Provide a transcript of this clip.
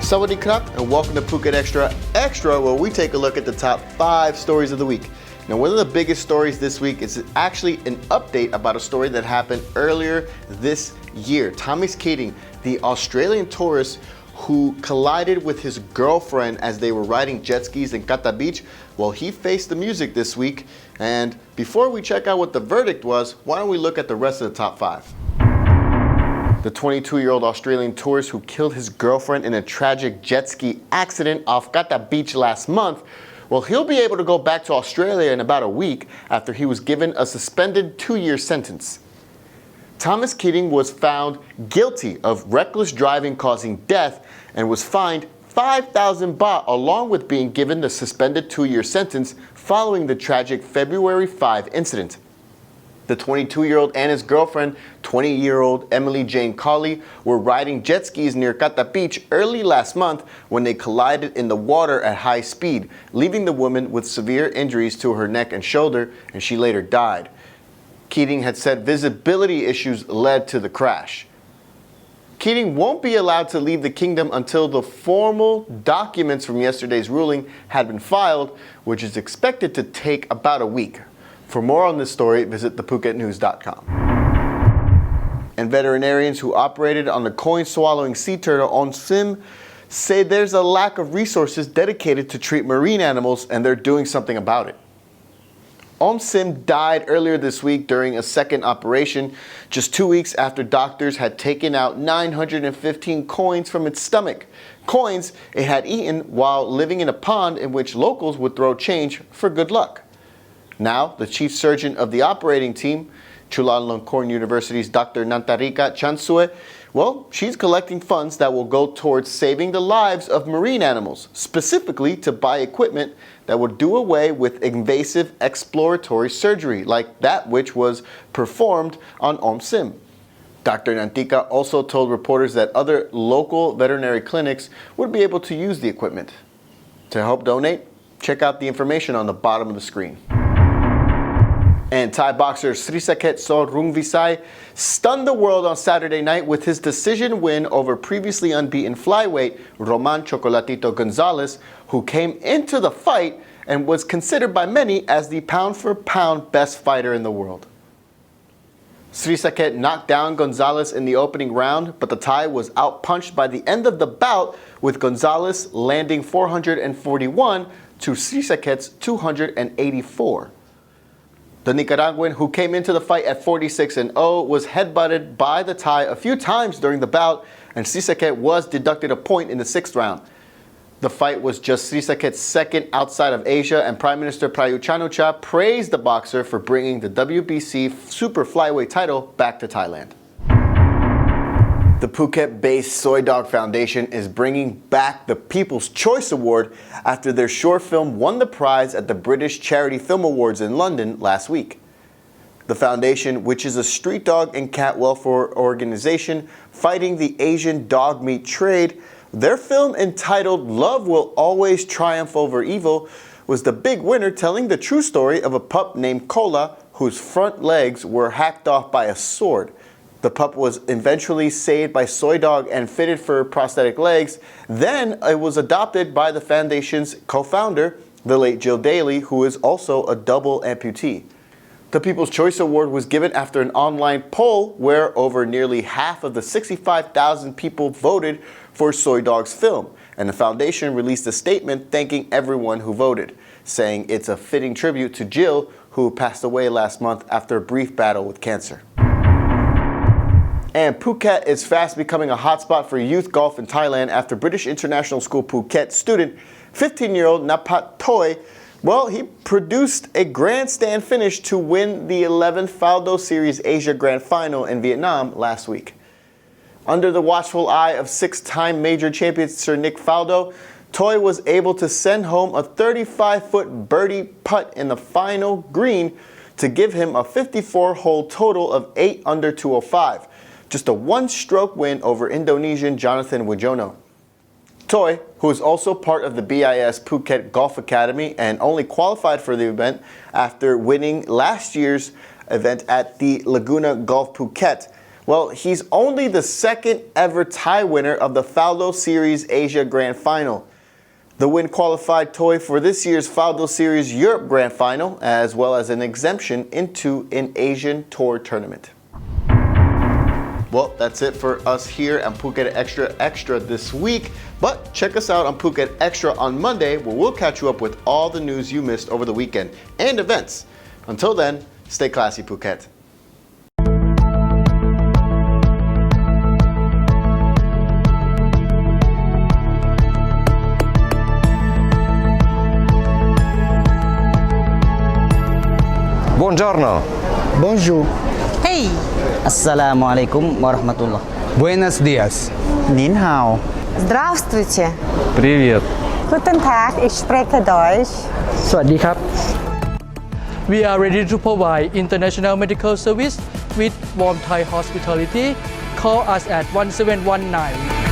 Sawadee krap, and welcome to Phuket Xtra Extra, where we take a look at the top 5 stories of the week. Now, one of the biggest stories this week is actually an update about a story that happened earlier this year. Thomas Keating, the Australian tourist who collided with his girlfriend as they were riding jet skis in Kata Beach, well, he faced the music this week. And before we check out what the verdict was, why don't we look at the rest of the top 5? The 22-year-old Australian tourist who killed his girlfriend in a tragic jet ski accident off Kata Beach last month, well, he'll be able to go back to Australia in about a week after he was given a suspended 2-year sentence. Thomas Keating was found guilty of reckless driving causing death and was fined 5,000 baht along with being given the suspended 2-year sentence following the tragic February 5 incident. The 22-year-old and his girlfriend, 20-year-old Emily Jane Colley, were riding jet skis near Kata Beach early last month when they collided in the water at high speed, leaving the woman with severe injuries to her neck and shoulder, and she later died. Keating had said visibility issues led to the crash. Keating won't be allowed to leave the kingdom until the formal documents from yesterday's ruling had been filed, which is expected to take about a week. For more on this story, visit thephuketnews.com. And veterinarians who operated on the coin-swallowing sea turtle Om Sim say there's a lack of resources dedicated to treat marine animals, and they're doing something about it. Om Sim died earlier this week during a second operation, just 2 weeks after doctors had taken out 915 coins from its stomach. Coins it had eaten while living in a pond in which locals would throw change for good luck. Now, the chief surgeon of the operating team, Chulalongkorn University's Dr. Nantarika Chansue, well, she's collecting funds that will go towards saving the lives of marine animals, specifically to buy equipment that would do away with invasive exploratory surgery, like that which was performed on Om Sim. Dr. Nantika also told reporters that other local veterinary clinics would be able to use the equipment. To help donate, check out the information on the bottom of the screen. And Thai boxer Srisaket Sorungvisai stunned the world on Saturday night with his decision win over previously unbeaten flyweight Roman Chocolatito Gonzalez, who came into the fight and was considered by many as the pound-for-pound best fighter in the world. Srisaket knocked down Gonzalez in the opening round, but the Thai was outpunched by the end of the bout, with Gonzalez landing 441 to Srisaket's 284. The Nicaraguan, who came into the fight at 46-0, was headbutted by the Thai a few times during the bout, and Srisaket was deducted a point in the 6th round. The fight was just Srisaket's second outside of Asia, and Prime Minister Prayut Chan-o-cha praised the boxer for bringing the WBC Super Flyweight title back to Thailand. The Phuket-based Soy Dog Foundation is bringing back the People's Choice Award after their short film won the prize at the British Charity Film Awards in London last week. The foundation, which is a street dog and cat welfare organization fighting the Asian dog meat trade, their film entitled Love Will Always Triumph Over Evil was the big winner, telling the true story of a pup named Kola whose front legs were hacked off by a sword. The pup was eventually saved by Soy Dog and fitted for prosthetic legs. Then it was adopted by the foundation's co-founder, the late Jill Daly, who is also a double amputee. The People's Choice Award was given after an online poll where over nearly half of the 65,000 people voted for Soy Dog's film, and the foundation released a statement thanking everyone who voted, saying it's a fitting tribute to Jill, who passed away last month after a brief battle with cancer. And Phuket is fast becoming a hotspot for youth golf in Thailand after British International School Phuket student 15-year-old Napat Toy, well, he produced a grandstand finish to win the 11th Faldo Series Asia Grand Final in Vietnam last week. Under the watchful eye of 6-time major champion Sir Nick Faldo, Toy was able to send home a 35-foot birdie putt in the final green to give him a 54-hole total of 8 under 205. Just a one-stroke win over Indonesian Jonathan Wijono. Toy, who is also part of the BIS Phuket Golf Academy and only qualified for the event after winning last year's event at the Laguna Golf Phuket, Well, he's only the second ever tie winner of the Faldo Series Asia Grand Final. The win qualified Toy for this year's Faldo Series Europe Grand Final, as well as an exemption into an Asian Tour tournament. Well, that's it for us here on Phuket Extra Extra this week. But check us out on Phuket Extra on Monday, where we'll catch you up with all the news you missed over the weekend and events. Until then, stay classy, Phuket. Buongiorno. Bonjour. Hey! Assalamualaikum warahmatullah. Buenos dias. Nin hao. Здравствуйте. Привет. Guten Tag, ich spreche Deutsch. สวัสดีครับ We are ready to provide international medical service with warm Thai hospitality. Call us at 1719.